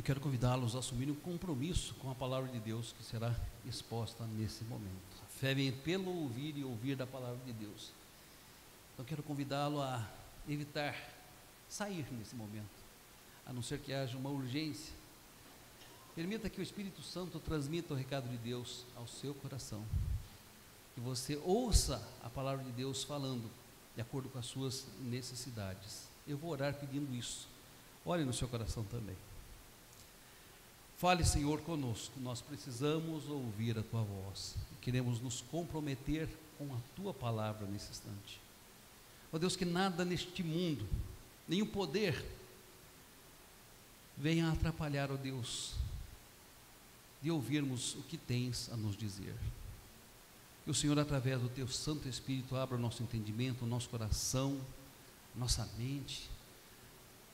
Eu quero convidá-los a assumirem um compromisso com a palavra de Deus que será exposta nesse momento. A fé vem pelo ouvir e ouvir da palavra de Deus. Então quero convidá-lo a evitar sair nesse momento, a não ser que haja uma urgência. Permita que o Espírito Santo transmita o recado de Deus ao seu coração, que você ouça a palavra de Deus falando de acordo com as suas necessidades. Eu vou orar pedindo isso. Ore no seu coração também. Fale, Senhor, conosco. Nós precisamos ouvir a Tua voz. Queremos nos comprometer com a Tua palavra nesse instante. Ó Deus, que nada neste mundo, nenhum poder venha atrapalhar, ó Deus, de ouvirmos o que tens a nos dizer. Que o Senhor, através do Teu Santo Espírito, abra o nosso entendimento, o nosso coração, nossa mente,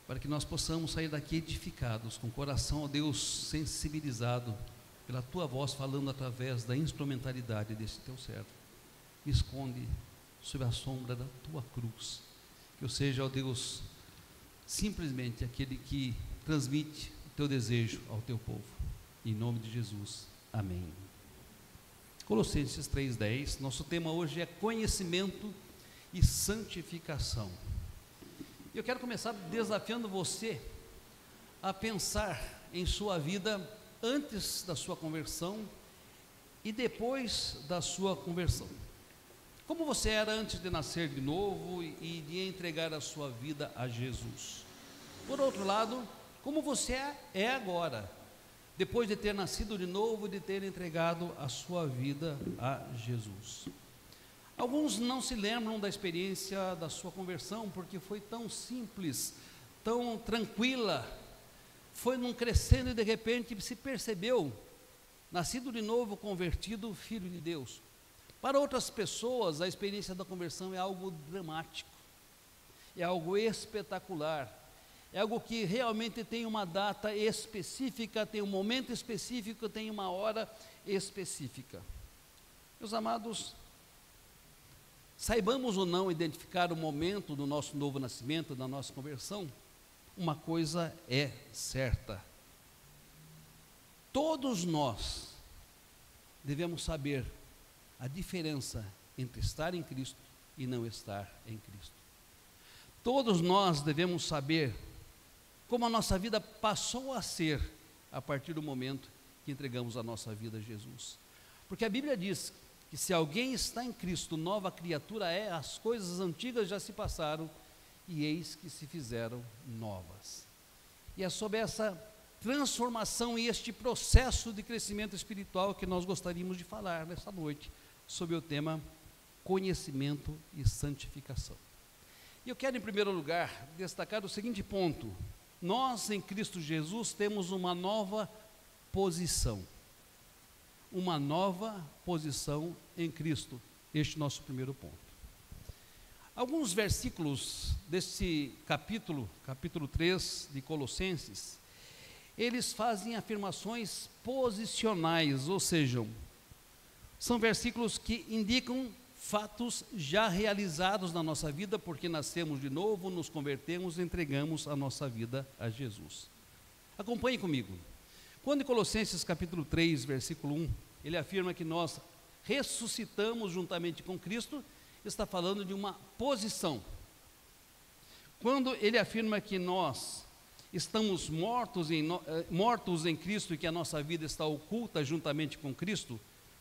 para que nós possamos sair daqui edificados, com o coração, ó Deus, sensibilizado pela Tua voz, falando através da instrumentalidade desse Teu servo. Me esconde sob a sombra da Tua cruz, que eu seja, ó Deus, simplesmente aquele que transmite o Teu desejo ao Teu povo. Em nome de Jesus, amém. Colossenses 3:10, nosso tema hoje é conhecimento e santificação. Eu quero começar desafiando você a pensar em sua vida antes da sua conversão e depois da sua conversão. Como você era antes de nascer de novo e de entregar a sua vida a Jesus. Por outro lado, como você é agora, depois de ter nascido de novo, de ter entregado a sua vida a Jesus. Alguns não se lembram da experiência da sua conversão, porque foi tão simples, tão tranquila, foi num crescendo e de repente se percebeu, nascido de novo, convertido, filho de Deus. Para outras pessoas, a experiência da conversão é algo dramático, é algo espetacular, é algo que realmente tem uma data específica, tem um momento específico, tem uma hora específica. Meus amados, saibamos ou não identificar o momento do nosso novo nascimento, da nossa conversão, uma coisa é certa: todos nós devemos saber a diferença entre estar em Cristo e não estar em Cristo. Todos nós devemos saber como a nossa vida passou a ser a partir do momento que entregamos a nossa vida a Jesus. Porque a Bíblia diz que se alguém está em Cristo, nova criatura é, as coisas antigas já se passaram e eis que se fizeram novas. E é sobre essa transformação e este processo de crescimento espiritual que nós gostaríamos de falar nesta noite, sobre o tema conhecimento e santificação. E eu quero, em primeiro lugar, destacar o seguinte ponto: nós em Cristo Jesus temos uma nova posição. Uma nova posição em Cristo. Este nosso primeiro ponto. Alguns versículos desse capítulo 3 de Colossenses, eles fazem afirmações posicionais, ou seja, são versículos que indicam fatos já realizados na nossa vida, porque nascemos de novo, nos convertemos e entregamos a nossa vida a Jesus. Acompanhe comigo. Quando em Colossenses capítulo 3, versículo 1, ele afirma que nós ressuscitamos juntamente com Cristo, está falando de uma posição. Quando ele afirma que nós estamos mortos em Cristo e que a nossa vida está oculta juntamente com Cristo,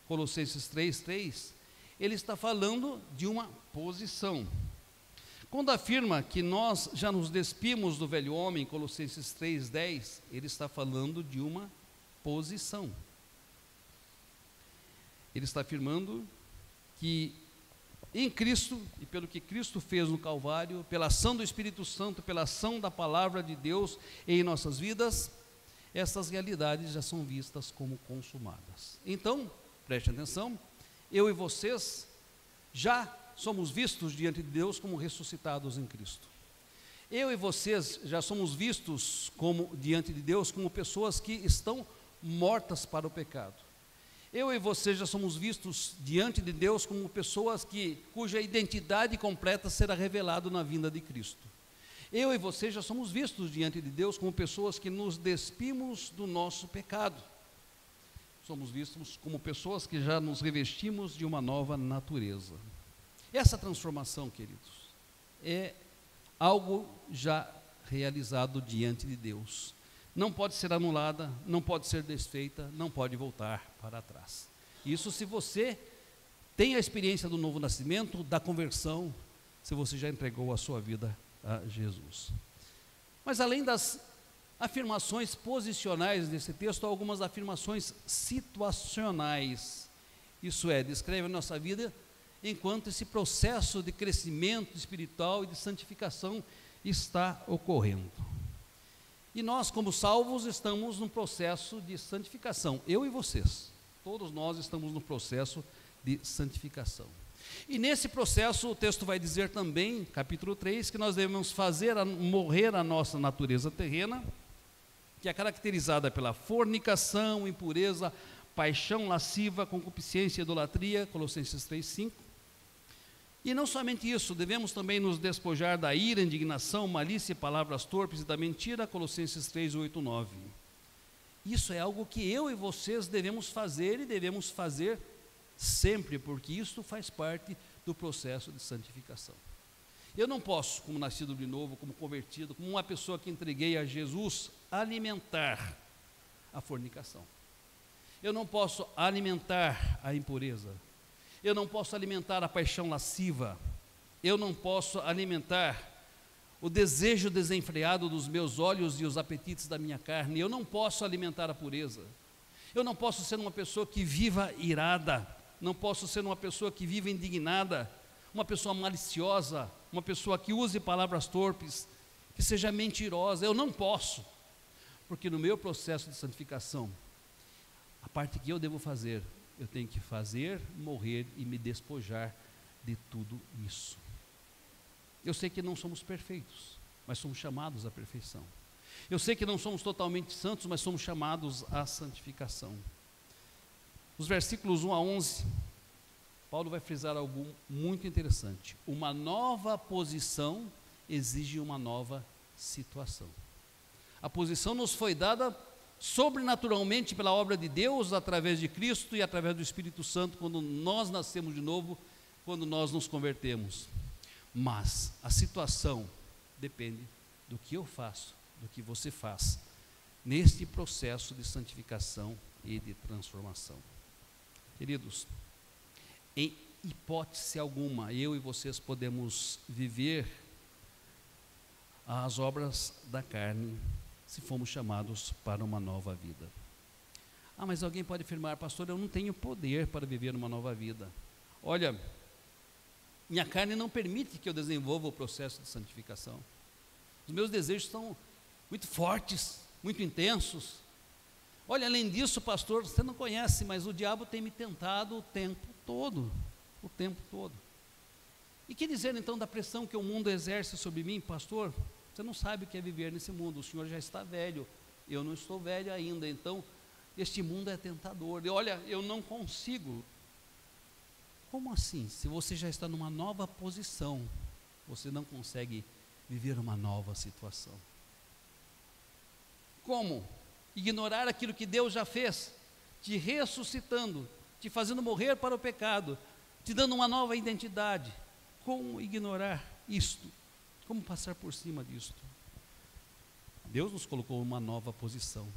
Colossenses 3:3, ele está falando de uma posição. Quando afirma que nós já nos despimos do velho homem, Colossenses 3:10, ele está falando de uma posição. Ele está afirmando que em Cristo, e pelo que Cristo fez no Calvário, pela ação do Espírito Santo, pela ação da palavra de Deus em nossas vidas, essas realidades já são vistas como consumadas. Então, preste atenção, eu e vocês já somos vistos diante de Deus como ressuscitados em Cristo. Eu e vocês já somos vistos diante de Deus como pessoas que estão mortas para o pecado. Eu e você já somos vistos diante de Deus como pessoas cuja identidade completa será revelada na vinda de Cristo. Eu e você já somos vistos diante de Deus como pessoas que nos despimos do nosso pecado. Somos vistos como pessoas que já nos revestimos de uma nova natureza. Essa transformação, queridos, é algo já realizado diante de Deus. Não pode ser anulada, não pode ser desfeita, não pode voltar para trás. Isso se você tem a experiência do novo nascimento, da conversão, se você já entregou a sua vida a Jesus. Mas além das afirmações posicionais desse texto, há algumas afirmações situacionais. Isso é, descreve a nossa vida enquanto esse processo de crescimento espiritual e de santificação está ocorrendo. E nós, como salvos, estamos num processo de santificação. Eu e vocês, todos nós estamos no processo de santificação. E nesse processo, o texto vai dizer também, capítulo 3, que nós devemos morrer a nossa natureza terrena, que é caracterizada pela fornicação, impureza, paixão lasciva, concupiscência e idolatria, Colossenses 3:5. E não somente isso, devemos também nos despojar da ira, indignação, malícia, palavras torpes e da mentira, Colossenses 3:8, 9. Isso é algo que eu e vocês devemos fazer e devemos fazer sempre, porque isso faz parte do processo de santificação. Eu não posso, como nascido de novo, como convertido, como uma pessoa que entreguei a Jesus, alimentar a fornicação. Eu não posso alimentar a impureza. Eu não posso alimentar a paixão lasciva. Eu não posso alimentar o desejo desenfreado dos meus olhos e os apetites da minha carne. Eu não posso alimentar a pureza. Eu não posso ser uma pessoa que viva irada. Não posso ser uma pessoa que viva indignada, uma pessoa maliciosa, uma pessoa que use palavras torpes, que seja mentirosa. Eu não posso, porque no meu processo de santificação, a parte que eu devo fazer, eu tenho que fazer, morrer e me despojar de tudo isso. Eu sei que não somos perfeitos, mas somos chamados à perfeição. Eu sei que não somos totalmente santos, mas somos chamados à santificação. Os versículos 1 a 11, Paulo vai frisar algo muito interessante. Uma nova posição exige uma nova situação. A posição nos foi dada sobrenaturalmente pela obra de Deus, através de Cristo e através do Espírito Santo, quando nós nascemos de novo, quando nós nos convertemos. Mas a situação depende do que eu faço, do que você faz, neste processo de santificação e de transformação. Queridos, em hipótese alguma, eu e vocês podemos viver as obras da carne, se formos chamados para uma nova vida. Ah, mas alguém pode afirmar, pastor, eu não tenho poder para viver uma nova vida. Olha, minha carne não permite que eu desenvolva o processo de santificação. Os meus desejos são muito fortes, muito intensos. Olha, além disso, pastor, você não conhece, mas o diabo tem me tentado o tempo todo. O tempo todo. E que dizer então da pressão que o mundo exerce sobre mim, pastor? Você não sabe o que é viver nesse mundo, o senhor já está velho, eu não estou velho ainda, então este mundo é tentador. E olha, eu não consigo. Como assim? Se você já está numa nova posição, você não consegue viver uma nova situação. Como? Ignorar aquilo que Deus já fez, te ressuscitando, te fazendo morrer para o pecado, te dando uma nova identidade. Como ignorar isto? Como passar por cima disto? Deus nos colocou uma nova posição.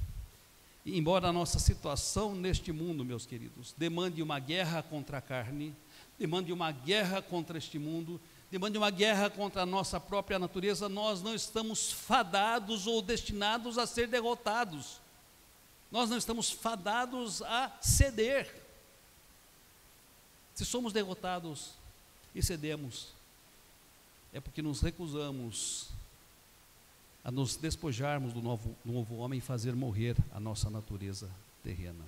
E embora a nossa situação neste mundo, meus queridos, demande uma guerra contra a carne, demande uma guerra contra este mundo, demande uma guerra contra a nossa própria natureza, nós não estamos fadados ou destinados a ser derrotados. Nós não estamos fadados a ceder. Se somos derrotados e cedemos, é porque nos recusamos a nos despojarmos do novo homem e fazer morrer a nossa natureza terrena.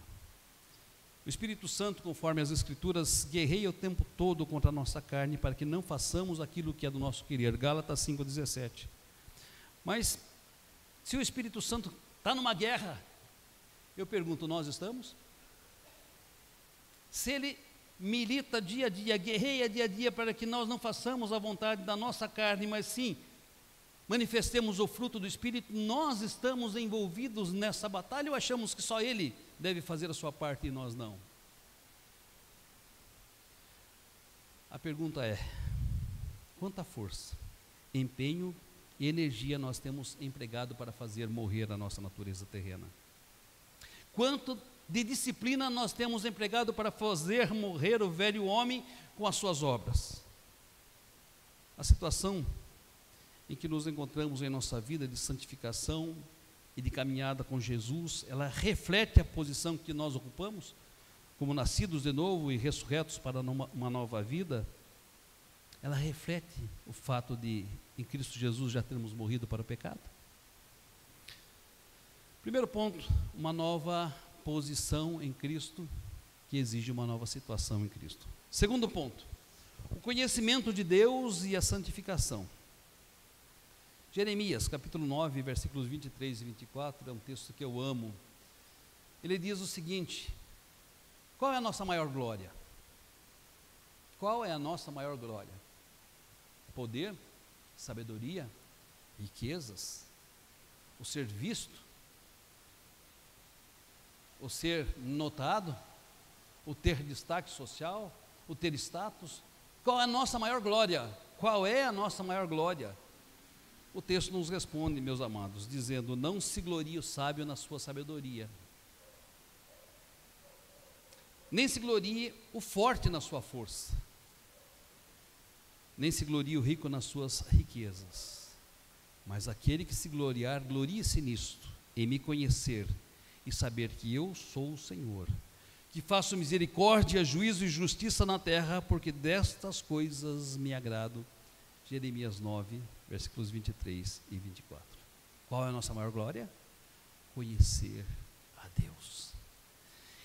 O Espírito Santo, conforme as Escrituras, guerreia o tempo todo contra a nossa carne para que não façamos aquilo que é do nosso querer. Gálatas 5,17. Mas, se o Espírito Santo está numa guerra, eu pergunto, nós estamos? Se ele milita dia a dia, guerreia dia a dia para que nós não façamos a vontade da nossa carne, mas sim manifestemos o fruto do Espírito, nós estamos envolvidos nessa batalha ou achamos que só Ele deve fazer a sua parte e nós não? A pergunta é: quanta força, empenho e energia nós temos empregado para fazer morrer a nossa natureza terrena? Quanto de disciplina nós temos empregado para fazer morrer o velho homem com as suas obras? A situação em que nos encontramos em nossa vida de santificação e de caminhada com Jesus, ela reflete a posição que nós ocupamos, como nascidos de novo e ressurretos para uma nova vida. Ela reflete o fato de, em Cristo Jesus, já termos morrido para o pecado. Primeiro ponto, uma nova posição em Cristo, que exige uma nova situação em Cristo. Segundo ponto, o conhecimento de Deus e a santificação. Jeremias, capítulo 9, versículos 23 e 24, é um texto que eu amo. Ele diz o seguinte: qual é a nossa maior glória? Qual é a nossa maior glória? Poder, sabedoria, riquezas, o ser visto, o ser notado, o ter destaque social, o ter status. Qual é a nossa maior glória? Qual é a nossa maior glória? O texto nos responde, meus amados, dizendo: não se glorie o sábio na sua sabedoria, nem se glorie o forte na sua força, nem se glorie o rico nas suas riquezas, mas aquele que se gloriar, glorie-se nisto, em me conhecer e saber que eu sou o Senhor, que faço misericórdia, juízo e justiça na terra, porque destas coisas me agrado. Jeremias 9, versículos 23 e 24. Qual é a nossa maior glória? Conhecer a Deus.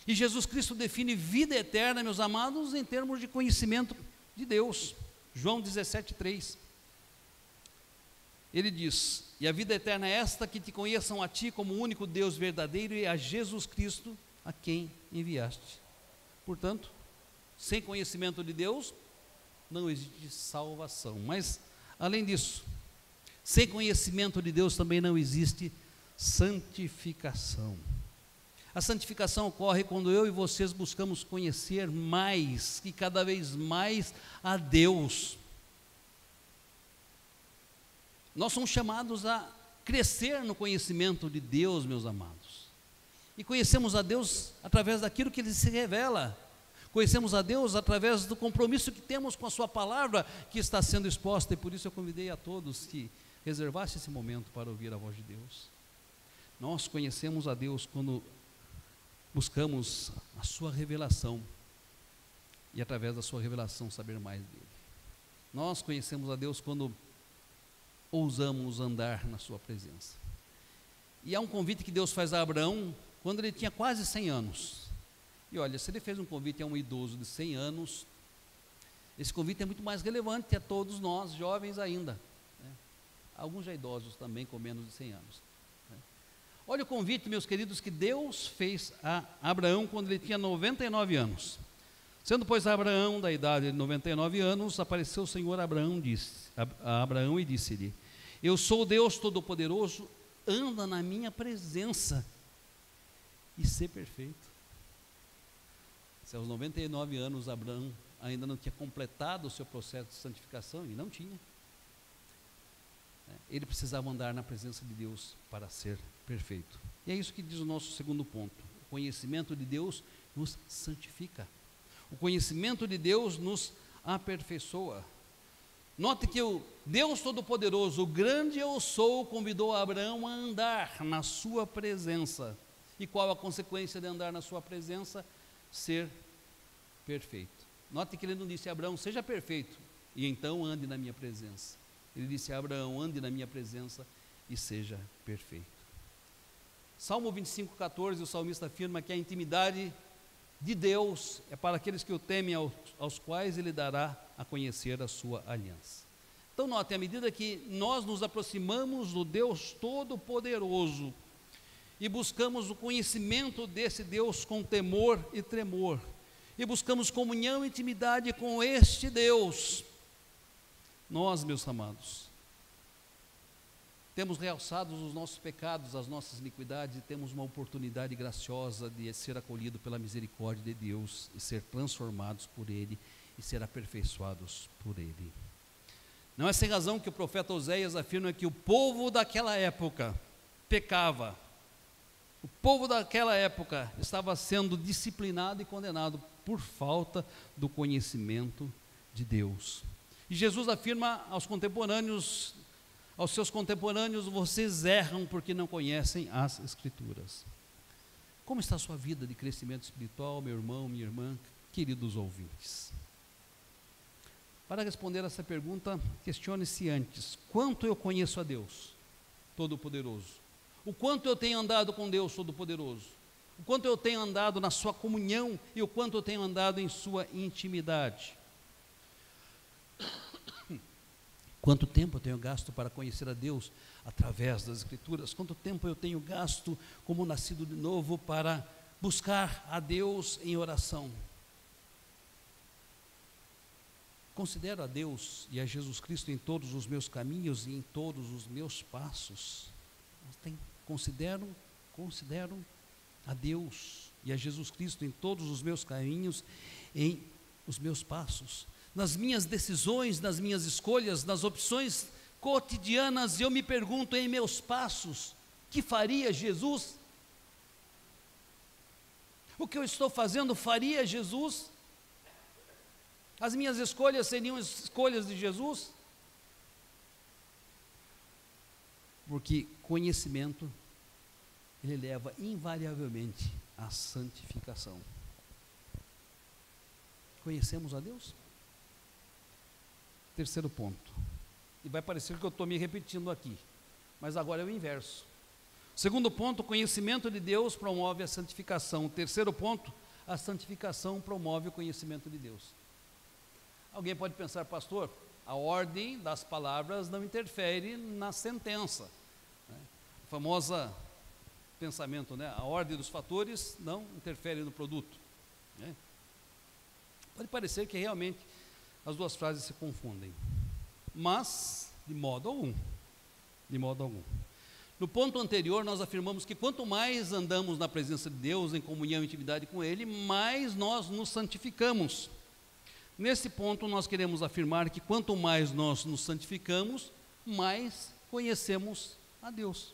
E Jesus Cristo define vida eterna, meus amados, em termos de conhecimento de Deus. João 17:3. Ele diz: e a vida eterna é esta, que te conheçam a ti como o único Deus verdadeiro e a Jesus Cristo, a quem enviaste. Portanto, sem conhecimento de Deus, não existe salvação. Mas, além disso, sem conhecimento de Deus também não existe santificação. A santificação ocorre quando eu e vocês buscamos conhecer mais e cada vez mais a Deus. Nós somos chamados a crescer no conhecimento de Deus, meus amados. E conhecemos a Deus através daquilo que Ele se revela. Conhecemos a Deus através do compromisso que temos com a sua palavra que está sendo exposta, e por isso eu convidei a todos que reservassem esse momento para ouvir a voz de Deus. Nós conhecemos a Deus quando buscamos a sua revelação e através da sua revelação saber mais dele. Nós conhecemos a Deus quando ousamos andar na sua presença. E há um convite que Deus faz a Abraão quando ele tinha quase 100 anos. E olha, se ele fez um convite a um idoso de 100 anos, esse convite é muito mais relevante a todos nós, jovens ainda, né? Alguns já idosos também, com menos de 100 anos, né? Olha o convite, meus queridos, que Deus fez a Abraão quando ele tinha 99 anos. Sendo, pois, Abraão da idade de 99 anos, apareceu o Senhor a Abraão e disse-lhe: eu sou o Deus Todo-Poderoso, anda na minha presença e ser perfeito. Se aos 99 anos Abraão ainda não tinha completado o seu processo de santificação, e não tinha, ele precisava andar na presença de Deus para ser perfeito. E é isso que diz o nosso segundo ponto: o conhecimento de Deus nos santifica, o conhecimento de Deus nos aperfeiçoa. Note que o Deus Todo-Poderoso, o grande eu sou, convidou Abraão a andar na sua presença. E qual a consequência de andar na sua presença? Ser perfeito. Note que ele não disse a Abraão: seja perfeito e então ande na minha presença. Ele disse a Abraão: ande na minha presença e seja perfeito. Salmo 25:14, o salmista afirma que a intimidade de Deus é para aqueles que o temem, aos quais Ele dará a conhecer a sua aliança. Então note, à medida que nós nos aproximamos do Deus Todo-Poderoso e buscamos o conhecimento desse Deus com temor e tremor, e buscamos comunhão e intimidade com este Deus, nós, meus amados, temos realçados os nossos pecados, as nossas iniquidades, e temos uma oportunidade graciosa de ser acolhido pela misericórdia de Deus e ser transformados por Ele e ser aperfeiçoados por Ele. Não é sem razão que o profeta Oséias afirma que o povo daquela época pecava. O povo daquela época estava sendo disciplinado e condenado por falta do conhecimento de Deus. E Jesus afirma aos seus contemporâneos, vocês erram porque não conhecem as Escrituras. Como está a sua vida de crescimento espiritual, meu irmão, minha irmã, queridos ouvintes? Para responder essa pergunta, questione-se antes: quanto eu conheço a Deus Todo-Poderoso? O quanto eu tenho andado com Deus Todo-Poderoso? O quanto eu tenho andado na sua comunhão e o quanto eu tenho andado em sua intimidade? Quanto tempo eu tenho gasto para conhecer a Deus através das Escrituras? Quanto tempo eu tenho gasto como nascido de novo para buscar a Deus em oração? Considero a Deus e a Jesus Cristo em todos os meus caminhos e em todos os meus passos. Considero a Deus e a Jesus Cristo em todos os meus caminhos, em os meus passos. Nas minhas decisões, nas minhas escolhas, nas opções cotidianas, eu me pergunto em meus passos, que faria Jesus? O que eu estou fazendo faria Jesus? As minhas escolhas seriam escolhas de Jesus? Porque conhecimento, ele leva invariavelmente à santificação. Conhecemos a Deus? Terceiro ponto, e vai parecer que eu estou me repetindo aqui, mas agora é o inverso. Segundo ponto, o conhecimento de Deus promove a santificação. O terceiro ponto, a santificação promove o conhecimento de Deus. Alguém pode pensar, pastor, a ordem das palavras não interfere na sentença, né? O famoso pensamento, né? A ordem dos fatores não interfere no produto, né? Pode parecer que realmente as duas frases se confundem, mas de modo algum. No ponto anterior, nós afirmamos que quanto mais andamos na presença de Deus, em comunhão e intimidade com Ele, mais nós nos santificamos. Nesse ponto, nós queremos afirmar que quanto mais nós nos santificamos, mais conhecemos a Deus.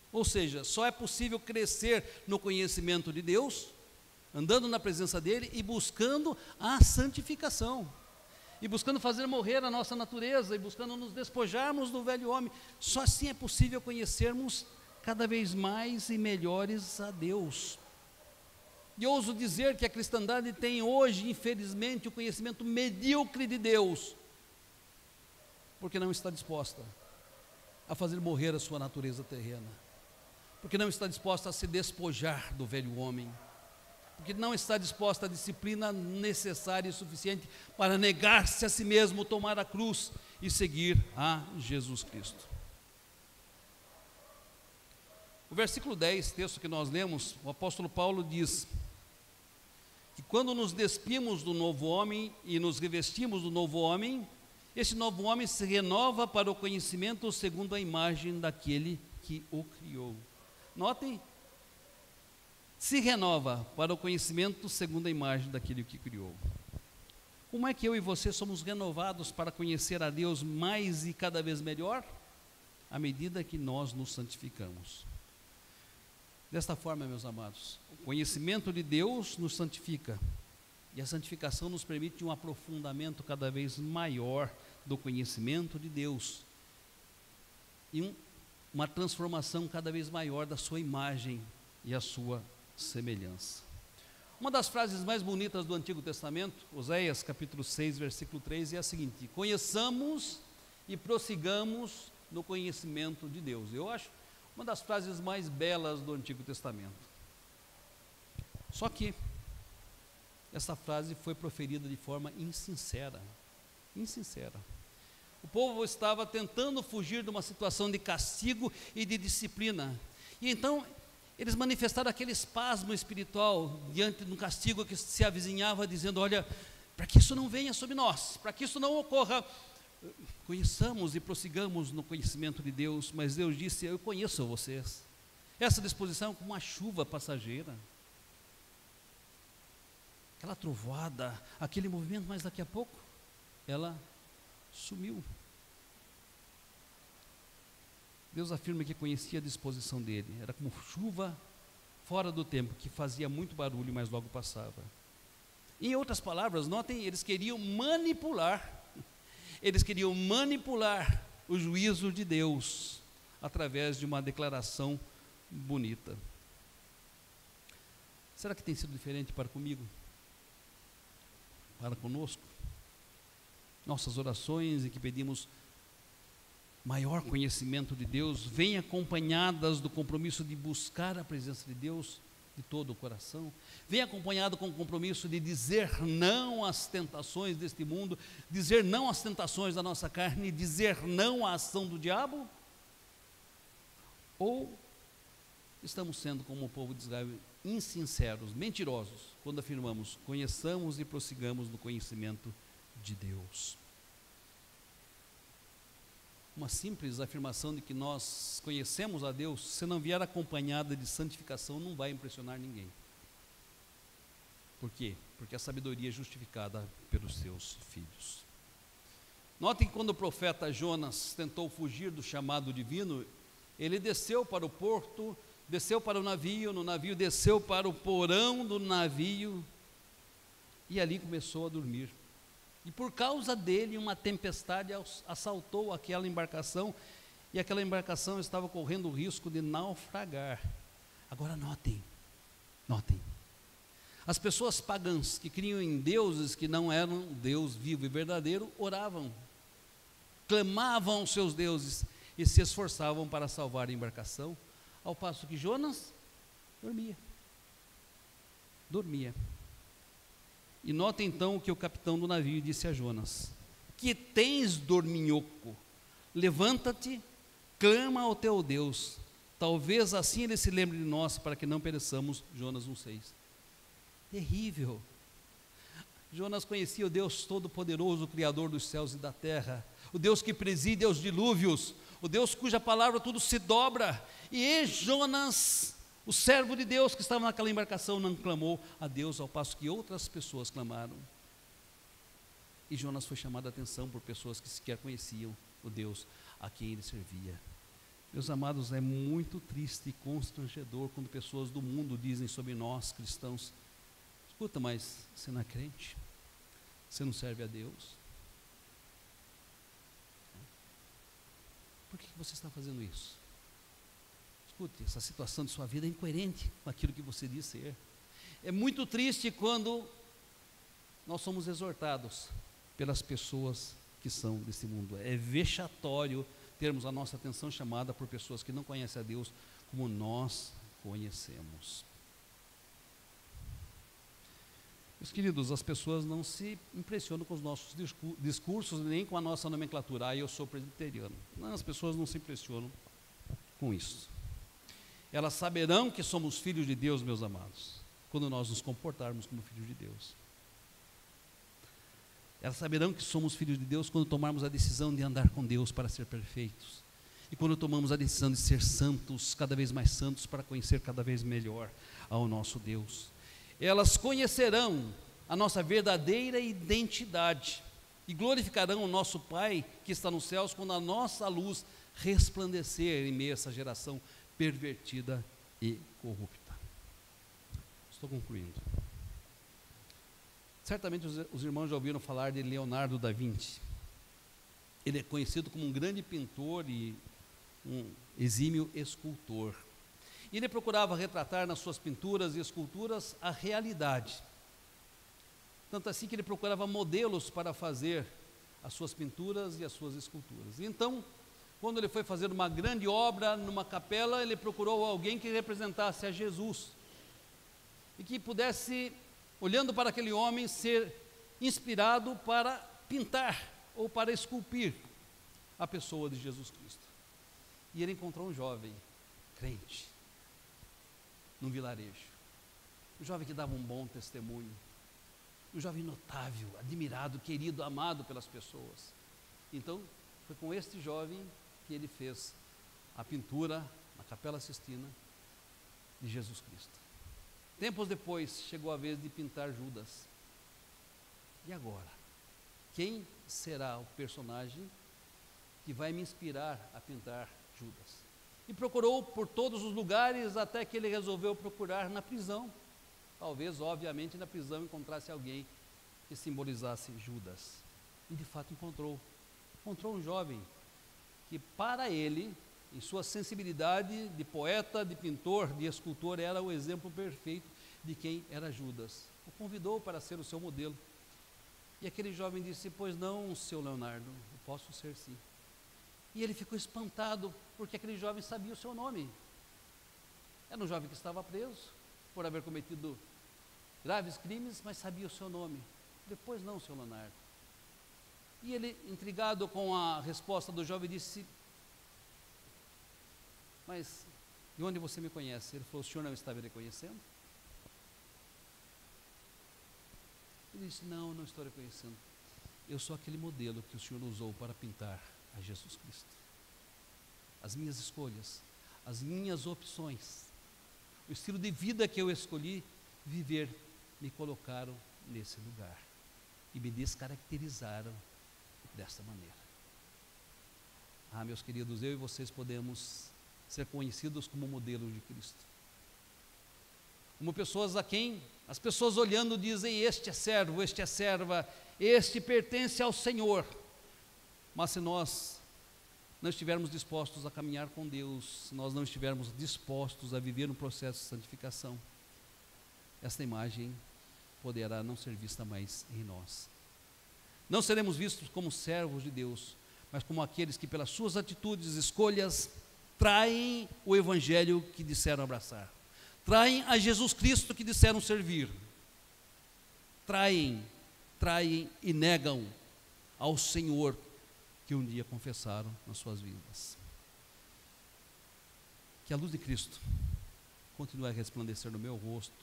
Ou seja, só é possível crescer no conhecimento de Deus, andando na presença dEle e buscando a santificação. E buscando fazer morrer a nossa natureza, e buscando nos despojarmos do velho homem. Só assim é possível conhecermos cada vez mais e melhores a Deus. E ouso dizer que a cristandade tem hoje, infelizmente, o conhecimento medíocre de Deus, porque não está disposta a fazer morrer a sua natureza terrena, porque não está disposta a se despojar do velho homem, porque não está disposta à disciplina necessária e suficiente para negar-se a si mesmo, tomar a cruz e seguir a Jesus Cristo. O versículo 10, texto que nós lemos, o apóstolo Paulo diz que quando nos despimos do novo homem e nos revestimos do novo homem, esse novo homem se renova para o conhecimento segundo a imagem daquele que o criou. Notem, se renova para o conhecimento segundo a imagem daquele que criou. Como é que eu e você somos renovados para conhecer a Deus mais e cada vez melhor? À medida que nós nos santificamos. Desta forma, meus amados, o conhecimento de Deus nos santifica, e a santificação nos permite um aprofundamento cada vez maior do conhecimento de Deus, e uma transformação cada vez maior da sua imagem e a sua semelhança. Uma das frases mais bonitas do Antigo Testamento, Oséias capítulo 6, versículo 3, é a seguinte: conheçamos e prossigamos no conhecimento de Deus. Eu acho uma das frases mais belas do Antigo Testamento. Só que essa frase foi proferida de forma insincera. O povo estava tentando fugir de uma situação de castigo e de disciplina. E então eles manifestaram aquele espasmo espiritual diante do castigo que se avizinhava, dizendo: olha, para que isso não venha sobre nós, para que isso não ocorra, conheçamos e prossigamos no conhecimento de Deus, mas Deus disse: eu conheço vocês. Essa disposição é como uma chuva passageira, aquela trovoada, aquele movimento, mas daqui a pouco ela sumiu. Deus afirma que conhecia a disposição dele, era como chuva fora do tempo, que fazia muito barulho, mas logo passava. Em outras palavras, notem, eles queriam manipular o juízo de Deus através de uma declaração bonita. Será que tem sido diferente para comigo? Para conosco? Nossas orações em que pedimos maior conhecimento de Deus vêm acompanhadas do compromisso de buscar a presença de Deus de todo o coração, vem acompanhado com o compromisso de dizer não às tentações deste mundo, dizer não às tentações da nossa carne, dizer não à ação do diabo? Ou estamos sendo, como o povo de Israel, insinceros, mentirosos, quando afirmamos: conheçamos e prossigamos no conhecimento de Deus? Uma simples afirmação de que nós conhecemos a Deus, se não vier acompanhada de santificação, não vai impressionar ninguém. Por quê? Porque a sabedoria é justificada pelos seus filhos. Notem que quando o profeta Jonas tentou fugir do chamado divino, ele desceu para o porto, desceu para o navio desceu para o porão do navio, e ali começou a dormir. E por causa dele, uma tempestade assaltou aquela embarcação, e aquela embarcação estava correndo o risco de naufragar. Agora notem, as pessoas pagãs que criam em deuses que não eram Deus vivo e verdadeiro, oravam, clamavam aos seus deuses e se esforçavam para salvar a embarcação, ao passo que Jonas dormia. E notem então o que o capitão do navio disse a Jonas: que tens, dorminhoco? Levanta-te, clama ao teu Deus, talvez assim ele se lembre de nós, para que não pereçamos. Jonas 1,6. Terrível. Jonas conhecia o Deus Todo-Poderoso, o Criador dos céus e da terra, o Deus que preside aos dilúvios, o Deus cuja palavra tudo se dobra. E Jonas, o servo de Deus que estava naquela embarcação, não clamou a Deus, ao passo que outras pessoas clamaram. E Jonas foi chamado a atenção por pessoas que sequer conheciam o Deus a quem ele servia. Meus amados, é muito triste e constrangedor quando pessoas do mundo dizem sobre nós, cristãos: escuta, mas você não é crente? Você não serve a Deus? Por que você está fazendo isso? Escute, essa situação de sua vida é incoerente com aquilo que você diz ser. É muito triste quando nós somos exortados pelas pessoas que são desse mundo. É vexatório termos a nossa atenção chamada por pessoas que não conhecem a Deus como nós conhecemos. Meus queridos, as pessoas não se impressionam com os nossos discursos, nem com a nossa nomenclatura. Eu sou presbiteriano. Não, as pessoas não se impressionam com isso. Elas saberão que somos filhos de Deus, meus amados, quando nós nos comportarmos como filhos de Deus. Elas saberão que somos filhos de Deus quando tomarmos a decisão de andar com Deus para ser perfeitos. E quando tomamos a decisão de ser santos, cada vez mais santos, para conhecer cada vez melhor ao nosso Deus. Elas conhecerão a nossa verdadeira identidade e glorificarão o nosso Pai que está nos céus quando a nossa luz resplandecer em meio a essa geração pervertida e corrupta. Estou concluindo. Certamente os irmãos já ouviram falar de Leonardo da Vinci. Ele é conhecido como um grande pintor e um exímio escultor. E ele procurava retratar nas suas pinturas e esculturas a realidade. Tanto assim que ele procurava modelos para fazer as suas pinturas e as suas esculturas. E então, quando ele foi fazer uma grande obra numa capela, ele procurou alguém que representasse a Jesus e que pudesse, olhando para aquele homem, ser inspirado para pintar ou para esculpir a pessoa de Jesus Cristo. E ele encontrou um jovem crente num vilarejo, um jovem que dava um bom testemunho, um jovem notável, admirado, querido, amado pelas pessoas. Então, foi com este jovem que ele fez a pintura na Capela Sistina de Jesus Cristo. Tempos depois, chegou a vez de pintar Judas. E agora? Quem será o personagem que vai me inspirar a pintar Judas? E procurou por todos os lugares até que ele resolveu procurar na prisão. Talvez, obviamente, na prisão encontrasse alguém que simbolizasse Judas. E de fato encontrou. Encontrou um jovem que para ele, em sua sensibilidade de poeta, de pintor, de escultor, era o exemplo perfeito de quem era Judas. O convidou para ser o seu modelo. E aquele jovem disse: pois não, seu Leonardo, eu posso ser sim. E ele ficou espantado, porque aquele jovem sabia o seu nome. Era um jovem que estava preso por haver cometido graves crimes, mas sabia o seu nome. Depois não, seu Leonardo. E ele, intrigado com a resposta do jovem, disse: mas de onde você me conhece? Ele falou: o senhor não está me reconhecendo? Ele disse: não, não estou reconhecendo. Eu sou aquele modelo que o senhor usou para pintar a Jesus Cristo. As minhas escolhas, as minhas opções, o estilo de vida que eu escolhi viver, me colocaram nesse lugar e me descaracterizaram desta maneira. Ah, meus queridos, eu e vocês podemos ser conhecidos como modelo de Cristo, como pessoas a quem as pessoas olhando dizem: este é servo, este é serva, este pertence ao Senhor. Mas se nós não estivermos dispostos a caminhar com Deus, se nós não estivermos dispostos a viver um processo de santificação, esta imagem poderá não ser vista mais em nós. Não seremos vistos como servos de Deus, mas como aqueles que pelas suas atitudes, escolhas, traem o evangelho que disseram abraçar, traem a Jesus Cristo que disseram servir, traem e negam ao Senhor que um dia confessaram nas suas vidas. Que a luz de Cristo continue a resplandecer no meu rosto,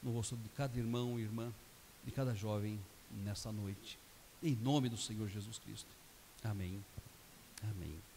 no rosto de cada irmão e irmã, de cada jovem nessa noite, em nome do Senhor Jesus Cristo. Amém. Amém.